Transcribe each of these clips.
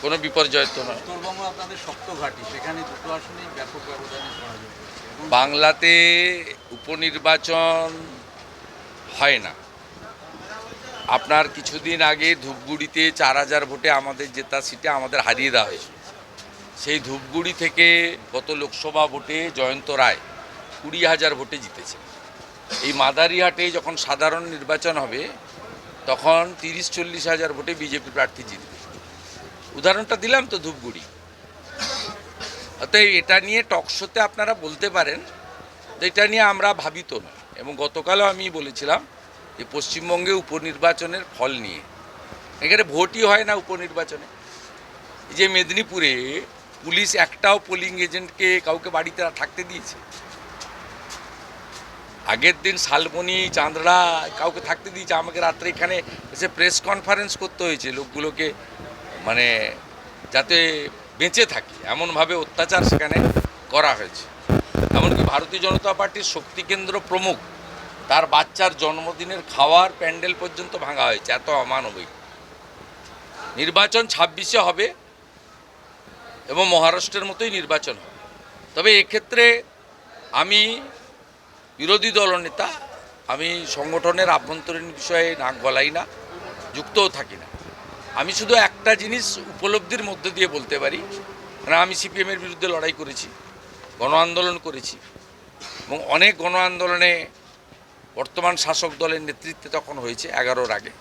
কোনো বিপর্যয় তো নয়। উত্তরবঙ্গ আপনাদের শক্ত ঘাঁটি, সেখানে দুটো আসনেই ব্যাপক ব্যবধানে পরাজয় হয়েছে এবং বাংলাতে উপনির্বাচন হয় না। আপনার কিছুদিন আগে ধূপগুড়িতে 4,000 ভোটে আমাদের জেতা সিটে আমাদের হারিয়ে দেওয়া হয়েছিল। সেই ধূপগুড়ি থেকে গত লোকসভা ভোটে জয়ন্ত রায় 20,000 ভোটে জিতেছে। এই মাদারিহাটে যখন সাধারণ নির্বাচন হবে তখন 30-40 হাজার ভোটে বিজেপি প্রার্থী জিতবে। উদাহরণটা দিলাম তো ধূপগুড়ি। অতএব এটা নিয়ে টকশোতে আপনারা বলতে পারেন, তো এটা নিয়ে আমরা ভাবিত নয়। এবং গতকালও আমি বলেছিলাম যে পশ্চিমবঙ্গে উপনির্বাচনের ফল নিয়ে এখানে ভোটই হয় না উপনির্বাচনে। এই যে মেদিনীপুরে পুলিশ একটাও পোলিং এজেন্টকে কাউকে বাড়িতে থাকতে দিয়েছে? আগের দিন শালবনি চাঁদড়া কাউকে থাকতে দিয়েছে? আমাকে রাত্রে এখানে এসে প্রেস কনফারেন্স করতে হয়েছে লোকগুলোকে, মানে যাতে বেঁচে থাকে এমনভাবে অত্যাচার সেখানে করা হয়েছে। এমনকি ভারতীয় জনতা পার্টির শক্তিকেন্দ্র প্রমুখ তার বাচ্চার জন্মদিনের খাওয়ার প্যান্ডেল পর্যন্ত ভাঙা হয়েছে। এত অমানবিক। নির্বাচন 26-এ হবে এবং মহারাষ্ট্রের মতোই নির্বাচন হবে। তবে এক্ষেত্রে আমি বিরোধী দলনেতা, আমি সংগঠনের আভ্যন্তরীণ বিষয়ে নাক গলাই না, যুক্তও থাকি না। আমি শুধু একটা জিনিস উপলব্ধির মধ্যে দিয়ে বলতে পারি, মানে আমি সিপিএমের বিরুদ্ধে লড়াই করেছি, গণ আন্দোলন করেছি এবং অনেক গণ আন্দোলনে বর্তমান শাসক দলের নেতৃত্বে তখন হয়েছে 11-র আগে,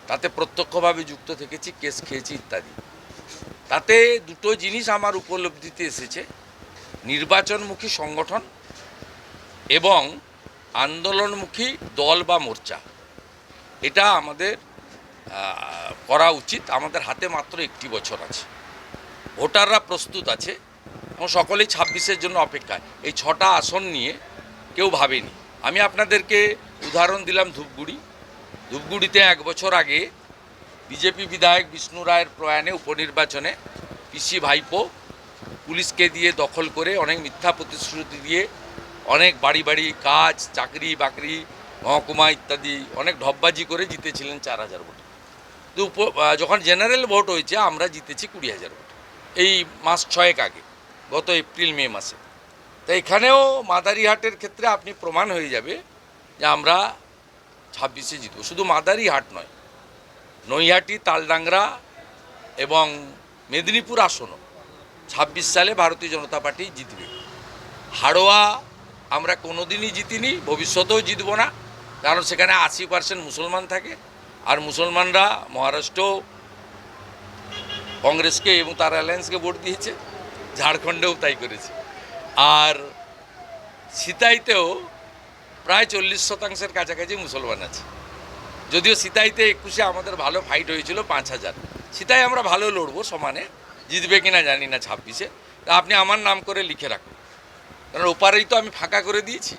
তাতে প্রত্যক্ষভাবে যুক্ত থেকেছি, কেস খেয়েছি ইত্যাদি। তাতে দুটো জিনিস আমার উপলব্ধিতে এসেছে: নির্বাচনমুখী সংগঠন এবং আন্দোলনমুখী দল বা মোর্চা। এটা আমাদের করা উচিত। আমাদের হাতে মাত্র 1টি বছর আছে, ভোটাররা প্রস্তুত আছে এবং সকলেই 26-এর জন্য অপেক্ষায়। এই 6টা আসন নিয়ে কেউ ভাবেনি। আমি আপনাদেরকে উদাহরণ দিলাম ধূপগুড়িতে 1 বছর আগে বিজেপি বিধায়ক বিষ্ণু রায়ের প্রয়াণে উপনির্বাচনে পিসি ভাইপো পুলিশকে দিয়ে দখল করে অনেক মিথ্যা প্রতিশ্রুতি দিয়ে অনেক বাড়ি বাড়ি কাজ, চাকরি বাকরি, মহকুমা ইত্যাদি অনেক ঢপবাজি করে জিতেছিলেন 4,000 ভোটে। তো যখন জেনারেল ভোট হয়েছে আমরা জিতেছি 20,000 ভোটে, এই মাস 6 আগে, গত এপ্রিল-মে মাসে। তাই এখানেও মাদারিহাটের ক্ষেত্রে আপনি প্রমাণ হয়ে যাবে যে আমরা 26-এ জিতব। শুধু মাদারিহাট নয়, নৈহাটি, তালডাংরা এবং মেদিনীপুর আসনও 26 সালে ভারতীয় জনতা পার্টি জিতবে। হাড়োয়া আমরা কোনোদিনই জিতিনি, ভবিষ্যতেও জিতব না, কারণ সেখানে 80% মুসলমান থাকে। আর মুসলমানরা মহারাষ্ট্র কংগ্রেসকে এবং তার অ্যালায়েন্সকে ভোট দিয়েছে, ঝাড়খণ্ডেও তাই করেছে। আর সিতাইতেও প্রায় 40% কাছাকাছি মুসলমান আছে। যদিও সিতাইতে 21-এ আমাদের ভালো ফাইট হয়েছিল 5,000। সিতাই আমরা ভালো লড়বো সমানে, জিতবে কিনা জানি না 26-এ। তা আপনি আমার নাম করে লিখে রাখুন, কারণ ওপারেই তো আমি ফাঁকা করে দিয়েছি।